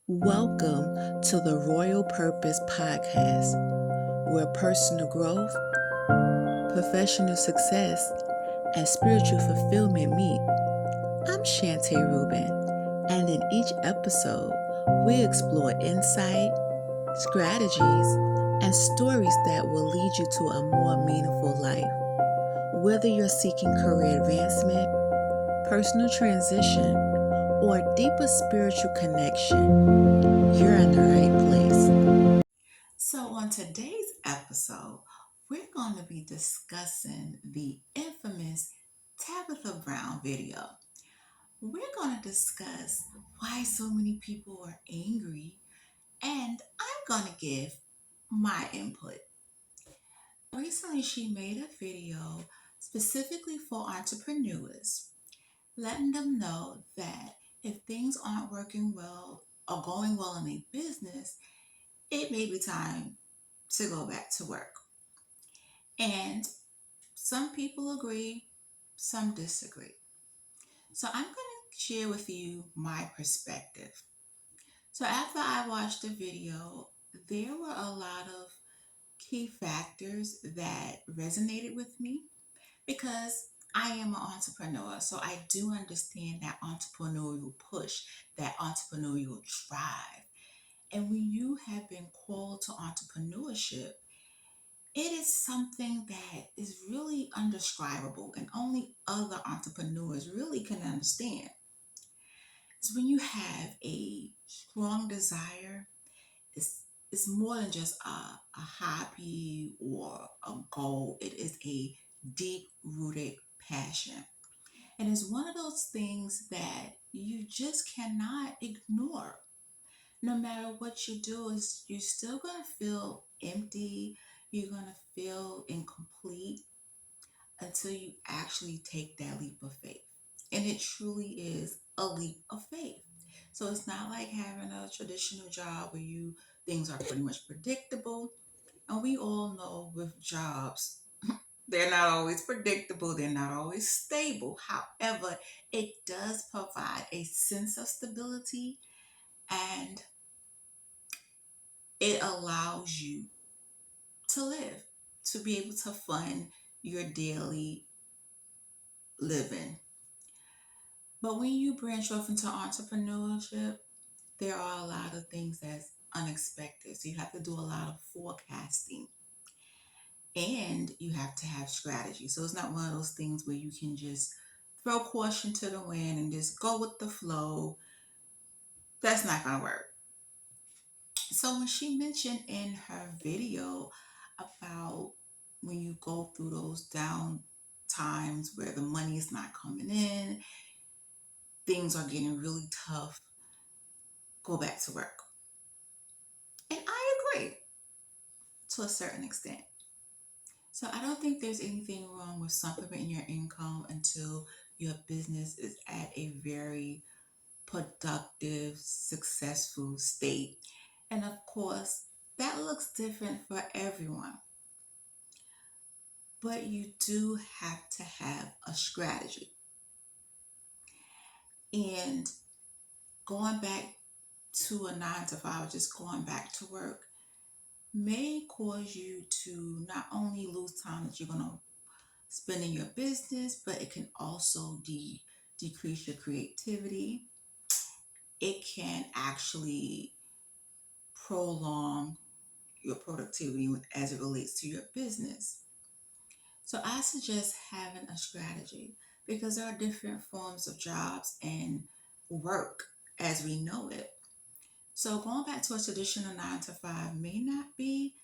Welcome to the Royal Purpose Podcast, where personal growth, professional success, and spiritual fulfillment meet. I'm Shantae Rubin, and in each episode, we explore insight, strategies, and stories that will lead you to a more meaningful life. Whether you're seeking career advancement, personal transition, or a deeper spiritual connection, you're in the right place. So, on today's episode, we're going to be discussing the infamous Tabitha Brown video. We're going to discuss why so many people are angry, and I'm going to give my input. Recently, she made a video specifically for entrepreneurs, letting them know that if things aren't working well or going well in a business, it may be time to go back to work. And some people agree, some disagree. So I'm going to share with you my perspective. So after I watched the video, there were a lot of key factors that resonated with me because I am an entrepreneur. So I do understand that entrepreneurial push, that entrepreneurial drive. And when you have been called to entrepreneurship, it is something that is really undescribable and only other entrepreneurs really can understand. It's when you have a strong desire, it's more than just a hobby or a goal. It is a deep rooted passion. And it's one of those things that you just cannot ignore. No matter what you do, is you're still gonna feel empty, you're gonna feel incomplete until you actually take that leap of faith. And it truly is a leap of faith. So it's not like having a traditional job where you things are pretty much predictable. And we all know with jobs, they're not always predictable, they're not always stable. However, it does provide a sense of stability and it allows you to live, to be able to fund your daily living. But when you branch off into entrepreneurship, there are a lot of things that's unexpected. So you have to do a lot of forecasting and you have to have strategy. So it's not one of those things where you can just throw caution to the wind and just go with the flow. That's not going to work. So when she mentioned in her video about when you go through those down times where the money is not coming in, things are getting really tough, go back to work. And I agree to a certain extent. So I don't think there's anything wrong with supplementing your income until your business is at a very productive, successful state. And of course, that looks different for everyone. But you do have to have a strategy. And going back to a 9 to 5, just going back to work, may cause you to not only lose time that you're going to spend in your business, but it can also decrease your creativity. It can actually prolong your productivity as it relates to your business. So I suggest having a strategy because there are different forms of jobs and work as we know it. So going back to a traditional 9 to 5 may not be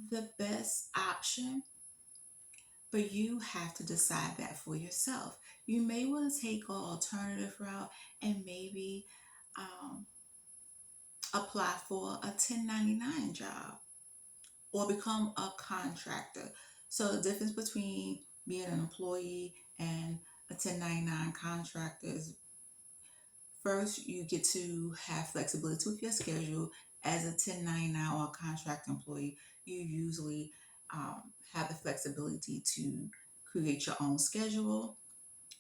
the best option, but you have to decide that for yourself. You may want to take an alternative route and maybe um, apply for a 1099 job or become a contractor. So the difference between being an employee and a 1099 contractor is first you get to have flexibility with your schedule. As a 1099 or contract employee, you usually have the flexibility to create your own schedule.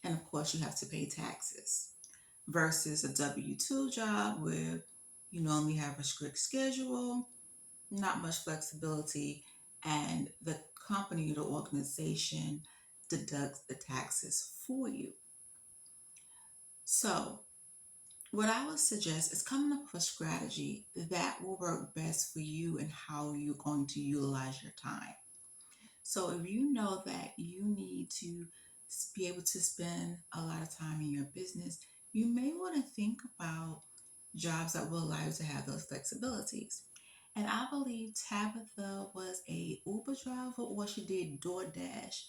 And of course, you have to pay taxes versus a W 2 job where you normally have a strict schedule, not much flexibility, and the company or the organization deducts the taxes for you. So, what I would suggest is coming up with a strategy that will work best for you and how you're going to utilize your time. So, if you know that you need to be able to spend a lot of time in your business, you may want to think about jobs that will allow you to have those flexibilities. And I believe Tabitha was a Uber driver or she did DoorDash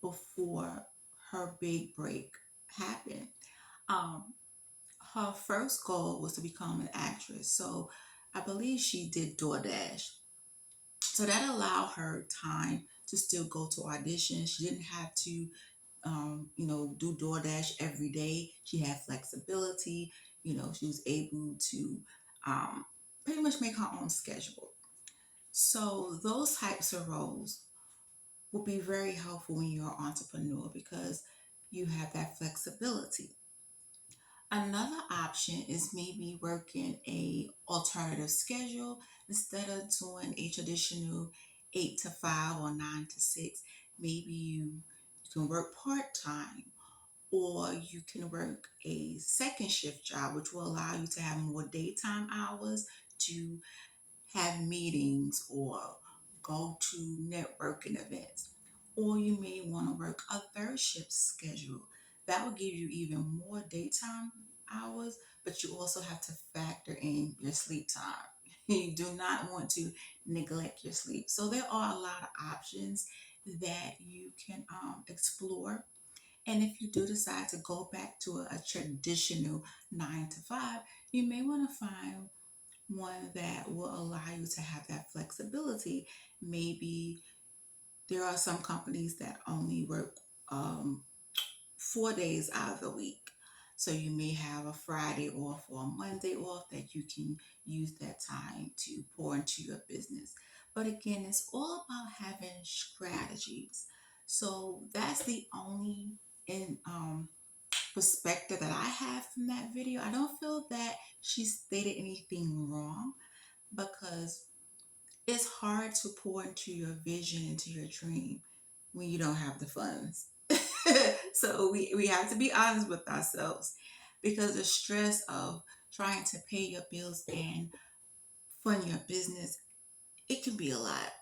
before her big break happened. Um, Her first goal was to become an actress. So I believe she did DoorDash. So that allowed her time to still go to auditions. She didn't have to, do DoorDash every day. She had flexibility. She was able to pretty much make her own schedule. So those types of roles will be very helpful when you're an entrepreneur because you have that flexibility. Another option is maybe working a alternative schedule instead of doing a traditional 8 to 5 or 9 to 6. Maybe you can work part-time or you can work a second shift job, which will allow you to have more daytime hours to have meetings or go to networking events. Or you may want to work a third shift schedule. That will give you even more daytime hours, but you also have to factor in your sleep time. You do not want to neglect your sleep. So there are a lot of options that you can explore. And if you do decide to go back to a traditional 9 to 5, you may want to find one that will allow you to have that flexibility. Maybe there are some companies that only work 4 days out of the week. So you may have a Friday off or a Monday off that you can use that time to pour into your business. But again, it's all about having strategies. So that's the only in perspective that I have from that video. I don't feel that she stated anything wrong because it's hard to pour into your vision, into your dream when you don't have the funds. So we have to be honest with ourselves because the stress of trying to pay your bills and fund your business, it can be a lot.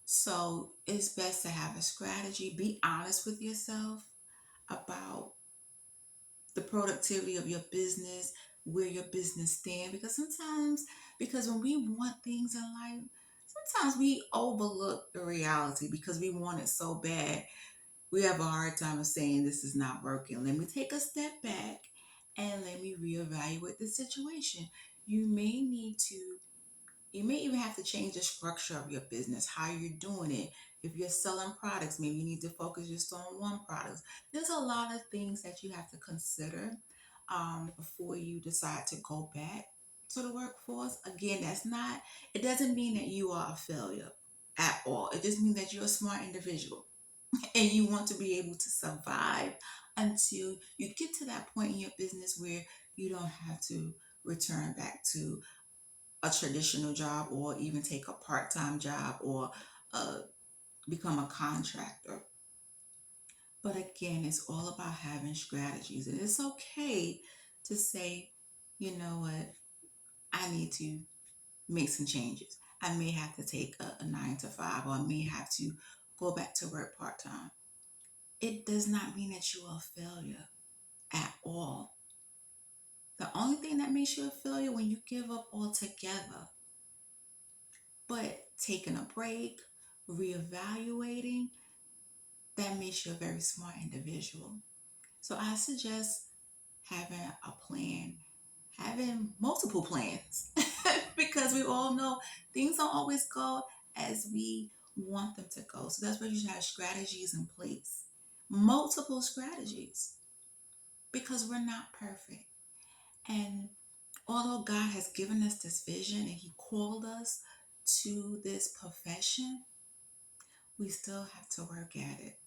So it's best to have a strategy. Be honest with yourself about the productivity of your business, where your business stand. Because when we want things in life, sometimes we overlook the reality because we want it so bad. We have a hard time of saying this is not working. Let me take a step back and let me reevaluate the situation. You may need to you may even have to change the structure of your business, how you're doing it. If you're selling products, maybe you need to focus just on one product. There's a lot of things that you have to consider before you decide to go back to the workforce. Again, it doesn't mean that you are a failure at all. It just means that you're a smart individual and you want to be able to survive until you get to that point in your business where you don't have to return back to a traditional job or even take a part-time job or uh, become a contractor. But again, it's all about having strategies. And it's okay to say, you know what, I need to make some changes. I may have to take a 9 to 5 or I may have to go back to work part-time. It does not mean that you are a failure at all. The only thing that makes you a failure when you give up altogether. But taking a break, reevaluating, that makes you a very smart individual. So I suggest having a plan, having multiple plans, because we all know things don't always go as we want them to go. So that's why you should have strategies in place, multiple strategies, because we're not perfect. And although God has given us this vision and He called us to this profession, we still have to work at it.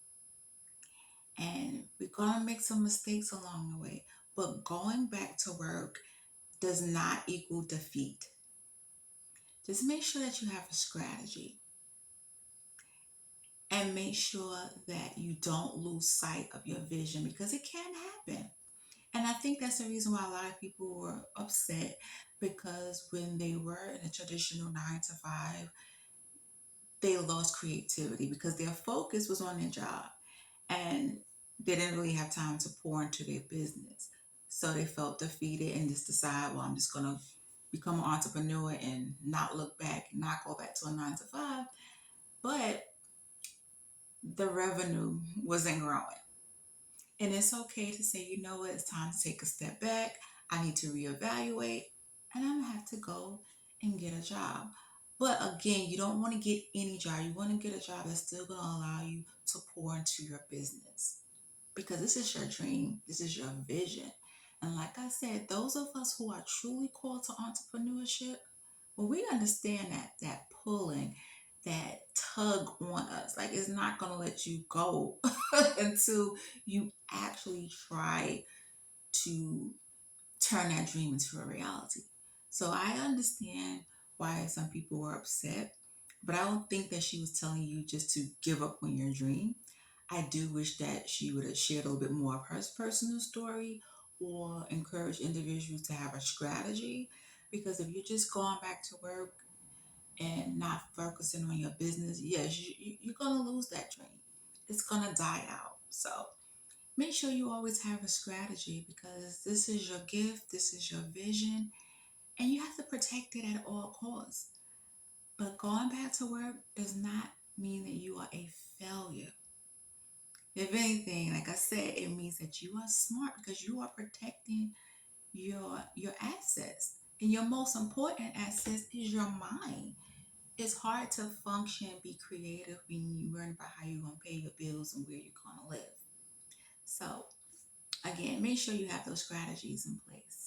And we're going to make some mistakes along the way. But going back to work does not equal defeat. Just make sure that you have a strategy and make sure that you don't lose sight of your vision because it can happen. And I think that's the reason why a lot of people were upset because when they were in a traditional 9 to 5, they lost creativity because their focus was on their job and they didn't really have time to pour into their business. So they felt defeated and just decide, well, I'm just going to become an entrepreneur and not look back, not go back to a 9 to 5. But the revenue wasn't growing. And it's okay to say, you know what, it's time to take a step back. I need to reevaluate and I'm gonna have to go and get a job. But again, you don't want to get any job. You want to get a job that's still gonna allow you to pour into your business. Because this is your dream, this is your vision. And like I said, those of us who are truly called to entrepreneurship, well, we understand that pulling, that tug on us, like it's not gonna let you go until you actually try to turn that dream into a reality. So I understand why some people were upset, but I don't think that she was telling you just to give up on your dream. I do wish that she would have shared a little bit more of her personal story or encourage individuals to have a strategy. Because if you're just going back to work and not focusing on your business, yes, you're going to lose that dream. It's going to die out. So make sure you always have a strategy because this is your gift, this is your vision, and you have to protect it at all costs. But going back to work does not mean that you are a failure. If anything, like I said, it means that you are smart because you are protecting your assets. And your most important asset is your mind. It's hard to function, be creative when you worry about how you're gonna pay your bills and where you're gonna live. So again, make sure you have those strategies in place.